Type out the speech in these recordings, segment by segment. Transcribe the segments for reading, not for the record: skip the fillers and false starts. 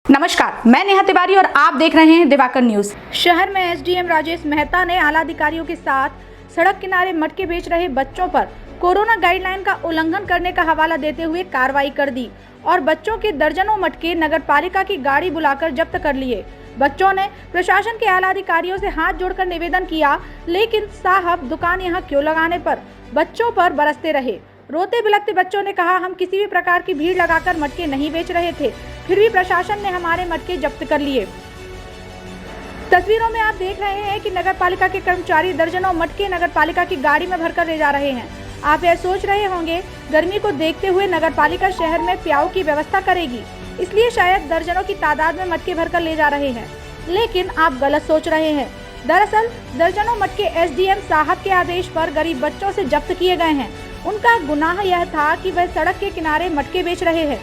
नमस्कार, मैं नेहा तिवारी और आप देख रहे हैं दिवाकर न्यूज। शहर में एसडीएम राजेश मेहता ने आला अधिकारियों के साथ सड़क किनारे मटके बेच रहे बच्चों पर कोरोना गाइडलाइन का उल्लंघन करने का हवाला देते हुए कार्रवाई कर दी और बच्चों के दर्जनों मटके नगर पालिका की गाड़ी बुलाकर जब्त कर लिए। बच्चों ने प्रशासन के आला अधिकारियों से हाथ जोड़कर निवेदन किया, लेकिन साहब दुकान यहाँ क्यों लगाने पर बच्चों पर बरसते रहे। रोते बिलखते बच्चों ने कहा, हम किसी भी प्रकार की भीड़ लगाकर मटके नहीं बेच रहे थे, फिर भी प्रशासन ने हमारे मटके जब्त कर लिए। तस्वीरों में आप देख रहे हैं कि नगर पालिका के कर्मचारी दर्जनों मटके नगर पालिका की गाड़ी में भरकर ले जा रहे हैं। आप यह सोच रहे होंगे, गर्मी को देखते हुए नगर पालिका शहर में प्याऊ की व्यवस्था करेगी, इसलिए शायद दर्जनों की तादाद में मटके भरकर ले जा रहे हैं, लेकिन आप गलत सोच रहे हैं। दरअसल दर्जनों मटके एसडीएम साहब के आदेश पर गरीब बच्चों से जब्त किए गए हैं। उनका गुनाह यह था कि वह सड़क के किनारे मटके बेच रहे हैं।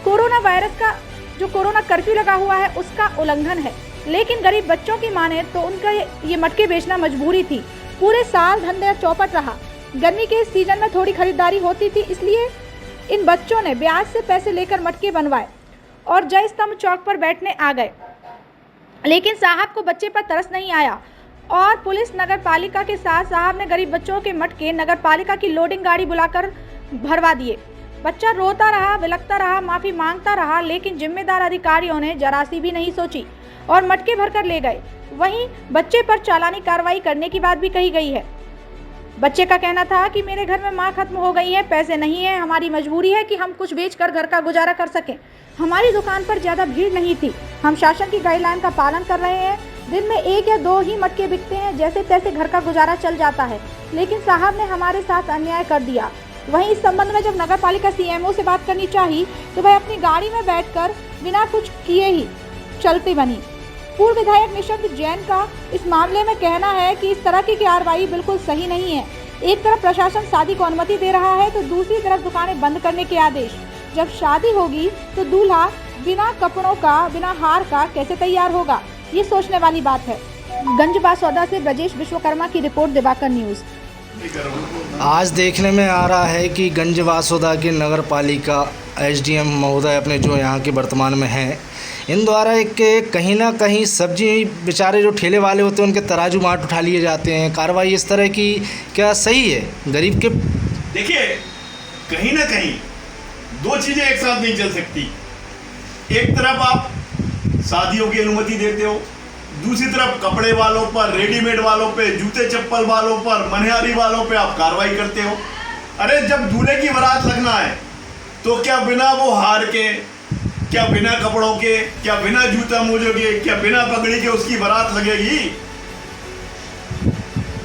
कोरोना वायरस का जो कोरोना कर्फ्यू लगा हुआ है उसका उल्लंघन है, लेकिन गरीब बच्चों की माने तो उनका ये मटके बेचना मजबूरी थी। पूरे साल धंधा चौपट रहा, गर्मी के सीजन में थोड़ी खरीदारी होती थी, इसलिए इन बच्चों ने ब्याज से पैसे लेकर मटके बनवाए और जय स्तंभ चौक पर बैठने आ गए। लेकिन साहब को बच्चे पर तरस नहीं आया और पुलिस नगर पालिका के साथ साहब ने गरीब बच्चों के मटके नगर पालिका की लोडिंग गाड़ी बुलाकर भरवा दिए। बच्चा रोता रहा, बिलखता रहा, माफी मांगता रहा, लेकिन जिम्मेदार अधिकारियों ने जरा सी भी नहीं सोची और मटके भरकर ले गए। वहीं बच्चे पर चालानी कार्रवाई करने की बात भी कही गई है। बच्चे का कहना था कि मेरे घर में माँ खत्म हो गई है, पैसे नहीं है, हमारी मजबूरी है कि हम कुछ बेचकर घर का गुजारा कर सकें। हमारी दुकान पर ज़्यादा भीड़ नहीं थी, हम शासन की गाइडलाइन का पालन कर रहे हैं, दिन में 1 या 2 ही मटके बिकते हैं, जैसे तैसे घर का गुजारा चल जाता है, लेकिन साहब ने हमारे साथ अन्याय कर दिया। वहीं इस संबंध में जब नगर पालिका सीएमओ से बात करनी चाहिए तो वह अपनी गाड़ी में बैठकर बिना कुछ किए ही चलती बनी। पूर्व विधायक निशंत जैन का इस मामले में कहना है कि इस तरह की कार्रवाई बिल्कुल सही नहीं है। एक तरफ प्रशासन शादी को अनुमति दे रहा है तो दूसरी तरफ दुकानें बंद करने के आदेश। जब शादी होगी तो दूल्हा बिना कपड़ों का, बिना हार का कैसे तैयार होगा, ये सोचने वाली बात है। गंज बासौदा से ब्रजेश विश्वकर्मा की रिपोर्ट, दिवाकर न्यूज। आज देखने में आ रहा है कि गंज बासौदा के नगर पालिका एसडीएम महोदय अपने जो यहाँ के वर्तमान में हैं, इन द्वारा एक कहीं ना कहीं सब्जी बेचारे जो ठेले वाले होते हैं उनके तराजू माट उठा लिए जाते हैं। कार्रवाई इस तरह की क्या सही है? गरीब के देखिए, कहीं ना कहीं 2 चीज़ें एक साथ नहीं चल सकती। एक तरफ आप शादियों की अनुमति देते हो, दूसरी तरफ कपड़े वालों पर, रेडीमेड वालों पे, जूते चप्पल वालों पर, मनिहारी वालों पे आप कार्रवाई करते हो। अरे जब दूल्हे की बारात लगना है तो क्या बिना वो हार के, क्या बिना कपड़ों के, क्या बिना जूता मोजों के, क्या बिना पगड़ी के उसकी बारात लगेगी?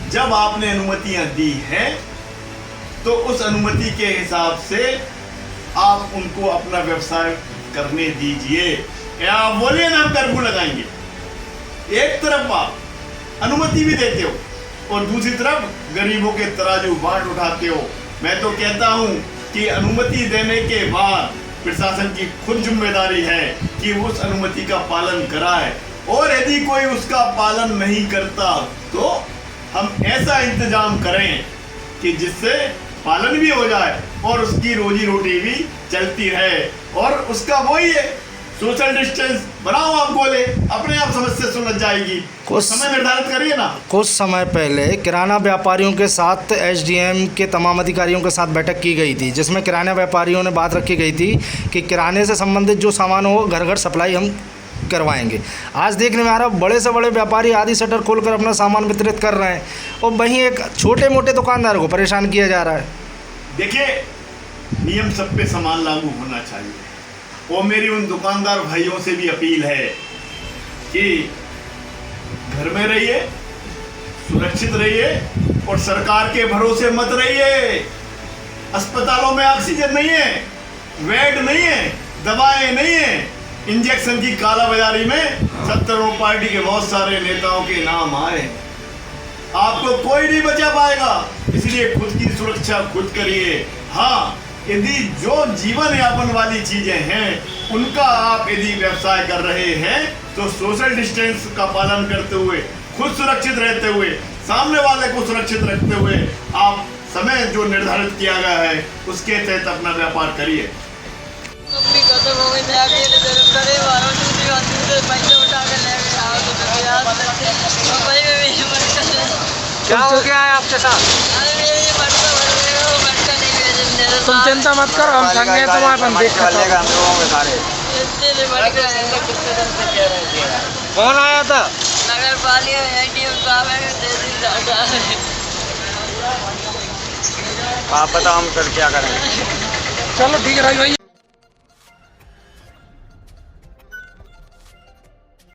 जब आपने अनुमतियां दी हैं तो उस अनुमति के हिसाब से आप उनको अपना व्यवसाय करने दीजिए। या आप बोलिए ना हम कर्फ्यू लगाएंगे। एक तरफ आप अनुमति भी देते हो और दूसरी तरफ गरीबों के तराजू बाट उठाते हो। मैं तो कहता हूं कि अनुमति देने के बाद प्रशासन की खुद जिम्मेदारी है कि उस अनुमति का पालन कराए, और यदि कोई उसका पालन नहीं करता तो हम ऐसा इंतजाम करें कि जिससे पालन भी हो जाए और उसकी रोजी रोटी भी चलती रहे। और उसका वही है, सोशल डिस्टेंस बनाओ, आप बोले अपने आप समस्या सुलझ जाएगी। कुछ समय निर्धारित करिए ना। कुछ समय पहले किराना व्यापारियों के साथ एसडीएम के तमाम अधिकारियों के साथ बैठक की गई थी, जिसमें किराना व्यापारियों ने बात रखी गई थी कि किराने से संबंधित जो सामान हो घर घर सप्लाई हम करवाएंगे। आज देखने में आ रहा है बड़े से बड़े व्यापारी आदि शटर खोलकर अपना सामान वितरित कर रहे हैं और वहीं एक छोटे मोटे दुकानदार को परेशान किया जा रहा है। देखिए, नियम सब पे समान लागू होना चाहिए और मेरी उन दुकानदार भाइयों से भी अपील है कि घर में रहिए, सुरक्षित रहिए और सरकार के भरोसे मत रहिए। अस्पतालों में ऑक्सीजन नहीं है, बेड नहीं है, दवाएं नहीं है, इंजेक्शन की कालाबाजारी में सत्तारूढ़ पार्टी के बहुत सारे नेताओं के नाम आए। आपको कोई नहीं बचा पाएगा, इसलिए खुद की सुरक्षा खुद करिए। हाँ, यदि जो जीवन यापन वाली चीजें हैं उनका आप यदि व्यवसाय कर रहे हैं तो सोशल डिस्टेंस का पालन करते हुए, खुद सुरक्षित रहते हुए, सामने वाले को सुरक्षित रखते हुए आप समय जो निर्धारित किया गया है उसके तहत अपना व्यापार करिए। क्या हो गया है आपके साथ? तुम चिंता मत करो, हम संगे हैं तुम्हारे अपन देख कौन आया था? नगर पालिका एडीएम साहब है। आप बताओ हम फिर क्या करें? चलो ठीक है भाई।